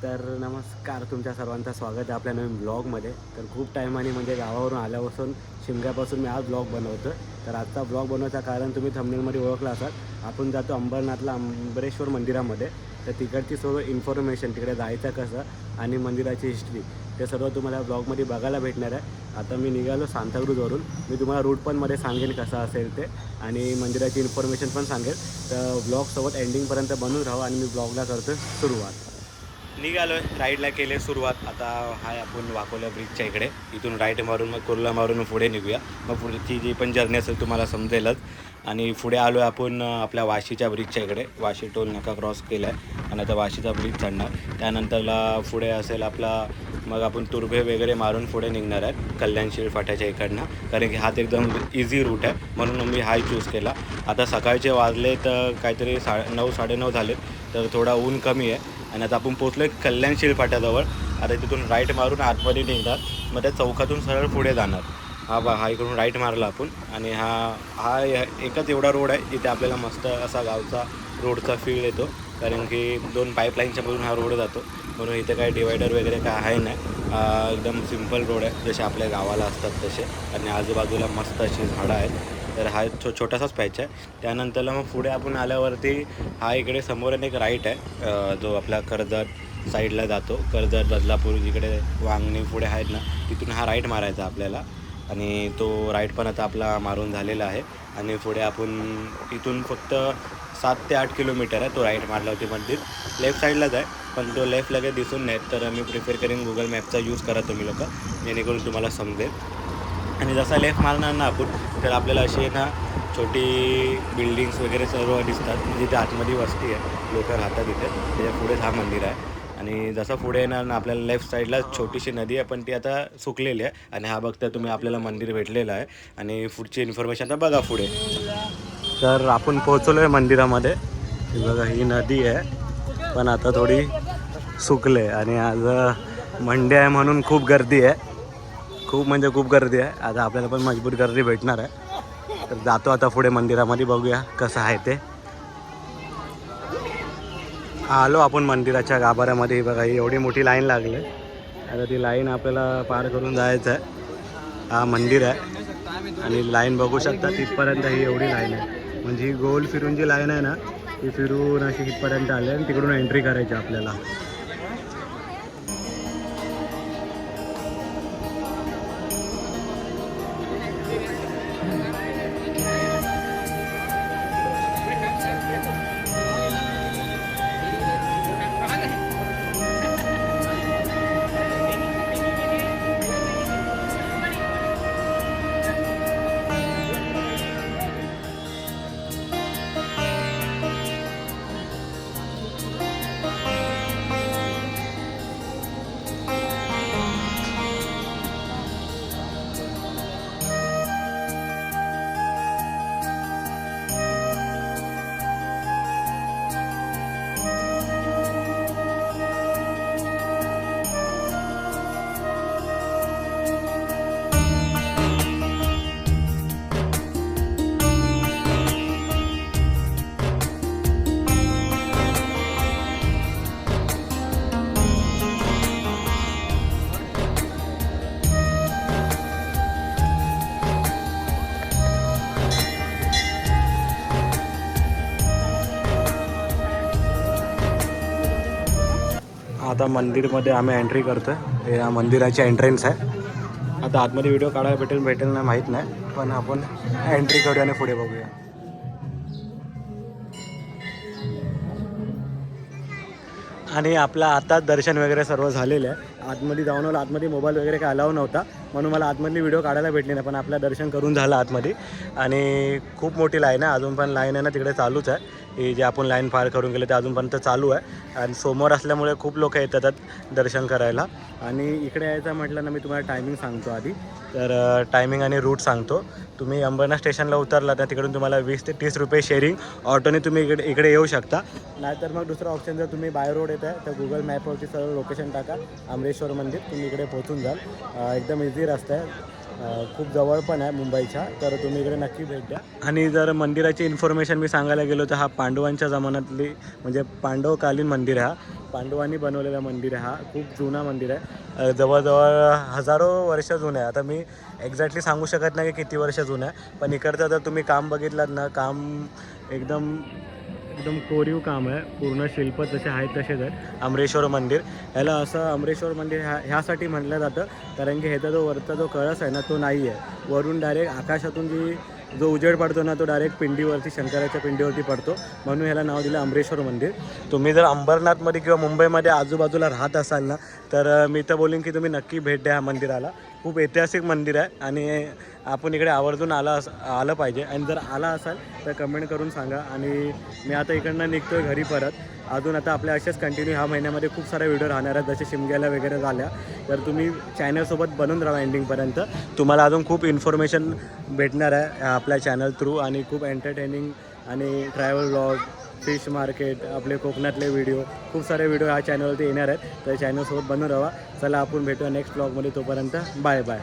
तर नमस्कार, तुमच्या सर्वांचं स्वागत आहे आपल्या नवीन ब्लॉगमध्ये. तर खूप टायमाने म्हणजे गावावरून आल्यापासून शिमग्यापासून मी आज ब्लॉग बनवतो. तर आजचा ब्लॉग बनवायचं कारण तुम्ही थंबनेलमध्ये ओळखला असाल. आपण जातो अंबरनाथला अंबरेश्वर मंदिरामध्ये. तर तिकडची सर्व इन्फॉर्मेशन, तिकडे जायचं कसं आणि मंदिराची हिस्ट्री, ते सर्व तुम्हाला ब्लॉगमध्ये बघायला भेटणार आहे. आता मी निघालो सांताक्रूजवरून. मी तुम्हाला रूट पण मध्ये सांगेन कसा असेल ते, आणि मंदिराची इन्फॉर्मेशन पण सांगेल. तर ब्लॉगसोबत एंडिंगपर्यंत बनून राहू आणि मी ब्लॉगला करतो सुरुवात. निघालो आहे, राईडला केले सुरुवात. आता हाय आपण वाकोल्या ब्रिजच्या इकडे. इथून राईट मारून मग कुर्ला मारून पुढे निघूया. मग पुढची जी पण जर्नी असेल तुम्हाला समजेलच. आणि पुढे आलो आहे आपण आपल्या वाशीच्या ब्रिजच्या इकडे. वाशी टोल नाका क्रॉस केला आहे आणि आता वाशीचा ब्रिज चढणार. त्यानंतरला पुढे असेल आपला, मग आपण तुर्भे वगैरे मारून पुढे निघणार आहेत कल्याणशील फाट्याच्या इकडनं, कारण की हाच एकदम इझी रूट आहे म्हणून मी हाय चूज केला. आता सकाळचे वाजले तर काहीतरी 9 साडेनऊ झाले, तर थोडा ऊन कमी आहे. आणि आता आपण पोचलो आहे कल्याणशील फाट्याजवळ. आता तिथून राईट मारून आतमध्ये निघणार, मग त्या चौकातून सरळ पुढे जाणार. हा इकडून राईट मारला आपण. आणि हा एकच एवढा रोड आहे जिथे आपल्याला मस्त असा गावचा रोडचा फील येतो, कारण की 2 पाईपलाईनच्या मधून हा रोड जातो. म्हणून इथे काही डिवायडर वगैरे काय आहे नाही. एकदम सिम्पल रोड आहे जसे आपल्या गावाला असतात तसे. आणि आजूबाजूला मस्त अशी झाडं आहेत. तर हा छोटासाच पॅच आहे. त्यानंतरला मग पुढे आपण आल्यावरती हा इकडे समोर एक राईट आहे, जो आपला कर्जत साईडला जातो. कर्जत बदलापूर जिकडे वांगणी पुढे आहेत ना, तिथून हा राईट मारायचा आपल्याला. आणि तो राईट पण आता आपला मारून झालेला आहे. आणि पुढे आपण इथून फक्त 7 ते 8 किलोमीटर आहे तो राईट मारला होती. मंदिर लेफ्ट साईडलाच आहे, पण तो लेफ्ट लगेच दिसून नाही. तर मी प्रिफर करेन गुगल मॅपचा यूज करा तुम्ही लोक, जेणेकरून तुम्हाला समजेल. आणि जसा लेफ्ट मारणार ना आपण, तर आपल्याला अशी ना छोटी बिल्डिंग्स वगैरे सर्व दिसतात, जिथे आतमध्ये वस्ती आहे, लोक राहतात तिथे. त्याच्या पुढेच हा मंदिर आहे. आणि जसं पुढे येणार ना आपल्याला लेफ्ट साईडला छोटीशी नदी आहे, पण ती आता सुकलेली आहे. आणि हा बघता तुम्ही आपल्याला मंदिर भेटलेलं आहे. आणि पुढची इन्फॉर्मेशन तर बघा पुढे. तर आपण पोहोचलो आहे मंदिरामध्ये. ही बघा, ही नदी आहे, पण आता थोडी सुकले. आणि आज मंडे आहे म्हणून खूप गर्दी आहे. खूप म्हणजे खूप गर्दी आहे. आता आपल्याला पण मजबूत गर्दी भेटणार आहे. तर जातो आता पुढे मंदिरामध्ये, बघूया कसं आहे ते. आलो आपण मंदिराच्या गाभाऱ्यामध्ये. बघा, ही एवढी मोठी लाईन लागली. आता ती लाईन आपल्याला पार करून जायचं आहे. हा मंदिर आहे आणि लाईन बघू शकता तिथपर्यंत ही एवढी लाईन आहे. म्हणजे ही गोल फिरून जी लाईन आहे ना, ती फिरून अशी इथपर्यंत आली आणि तिकडून एंट्री करायची आपल्याला. आता मंदिरमध्ये आम्ही एंट्री करतो आहे. हे या मंदिराची एंट्रन्स आहे. आता आतमध्ये व्हिडिओ काढायला भेटेल नाही माहीत नाही, पण आपण एंट्री करूया आणि पुढे बघूया. आणि आपलं आताच दर्शन वगैरे सर्व झालेलं आहे. आतमध्ये जाऊन आलो. आतमध्ये मोबाईल वगैरे काय अलाव नव्हता, म्हणून मला आतमधली व्हिडिओ काढायला भेटली नाही. पण आपलं दर्शन करून झालं आतमध्ये. आणि खूप मोठी लाईन आहे, अजून पण लाईन आहे ना तिकडे चालूच आहे. ही जे आपण लाईन पार करून गेले ते अजूनपर्यंत चालू आहे. आणि समोर असल्यामुळे खूप लोक येतात दर्शन करायला. आणि इकडे यायचं म्हटलं ना, मी तुम्हाला टायमिंग सांगतो आधी. तर टायमिंग आणि रूट सांगतो. तुम्ही अंबरनाथ स्टेशनला उतरला तर तिकडून तुम्हाला 20 ते 30 रुपये शेअरिंग ऑटोने तुम्ही इकडे येऊ शकता. नाहीतर मग दुसरा ऑप्शन, जर तुम्ही बाय रोड येत आहे तर गुगल मॅपवरती सर्व लोकेशन टाका, अमरेश्वर मंदिर, तुम्ही इकडे पोहोचून जाल. एकदम इझी रस्ता आहे. खूप जवळ पण आहे मुंबईच्या, तर तुम्ही इकडे नक्की भेट द्या. आणि जर मंदिराची इन्फॉर्मेशन मी सांगायला गेलो तर हा पांडवांच्या जमान्यातली म्हणजे पांडवकालीन मंदिर आहे. हा पांडवांनी बनवलेलं मंदिर आहे. हा खूप जुना मंदिर आहे. जवळजवळ हजारो वर्ष जुनं आहे. आता मी एक्झॅक्टली सांगू शकत नाही की किती वर्ष जुनं आहे, पण इकडचं जर तुम्ही काम बघितलं ना, काम एकदम एकदम कोरीव काम आहे. पूर्ण शिल्प जसे आहेत तसेच आहेत. अमरेश्वर मंदिर ह्याला असं अमरेश्वर मंदिर ह्यासाठी म्हटलं जातं कारण की ह्याचा जो वरचा जो कळस आहे ना तो नाही आहे. वरून डायरेक्ट आकाशातून जो उजेड पडतो ना तो डायरेक्ट पिंडीवरती, शंकराच्या पिंडीवरती पडतो, म्हणून ह्याला नाव दिलं अमरेश्वर मंदिर. तुम्ही जर अंबरनाथमध्ये किंवा मुंबईमध्ये आजूबाजूला राहत असाल ना, तर मी तर बोलीन की तुम्ही नक्की भेट द्या ह्या मंदिराला. खूप ऐतिहासिक मंदिर आहे आणि आपण इकडे आवर्जून आलं पाहिजे. आणि जर आला असाल तर कमेंट करून सांगा. आणि मी आता इकडनं निघतो आहे घरी परत. अजून आता आपल्या असेच कंटिन्यू ह्या महिन्यामध्ये खूप सारे व्हिडिओ राहणार आहेत, जसे शिमग्याला वगैरे झाल्या, तर तुम्ही चॅनलसोबत बनून राहा एंडिंगपर्यंत. तुम्हाला अजून खूप इन्फॉर्मेशन भेटणार आहे आपल्या चॅनल थ्रू, आणि खूप एंटरटेनिंग आणि ट्रॅव्हल व्लॉग, फिश मार्केट, आपले कोकणातले व्हिडिओ, खूप सारे व्हिडिओ ह्या चॅनलवरती येणार आहेत. तर चॅनलसोबत बनून राहा. चला आपण भेटूया नेक्स्ट व्लॉगमध्ये. तोपर्यंत बाय बाय.